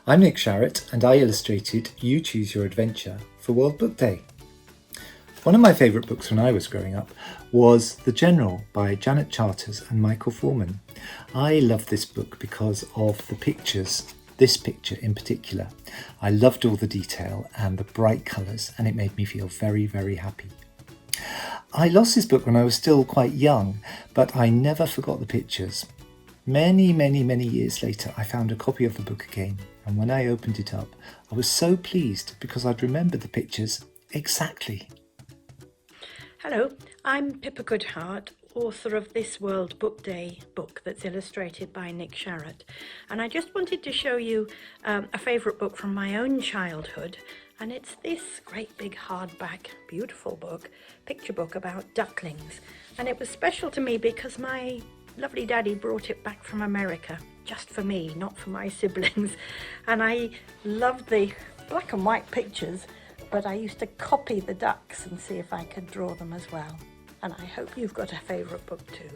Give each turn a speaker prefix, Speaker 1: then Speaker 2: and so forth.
Speaker 1: I'm Nick Sharratt and I illustrated You Choose Your Adventure for World Book Day. One of my favourite books when I was growing up was The General by Janet Charters and Michael Foreman. I love this book because of the pictures, this picture in particular. I loved all the detail and the bright colours, and it made me feel very, very happy. I lost this book when I was still quite young, but I never forgot the pictures. Many years later, I found a copy of the book again, and when I opened it up, I was so pleased because I'd remembered the pictures exactly.
Speaker 2: Hello, I'm Pippa Goodhart, author of This World Book Day book that's illustrated by Nick Sharratt. And I just wanted to show you a favourite book from my own childhood, and it's this great big hardback, beautiful book, picture book about ducklings. And it was special to me because my lovely daddy brought it back from America, just for me, not for my siblings. And I loved the black and white pictures, but I used to copy the ducks and see if I could draw them as well. And I hope you've got a favourite book too.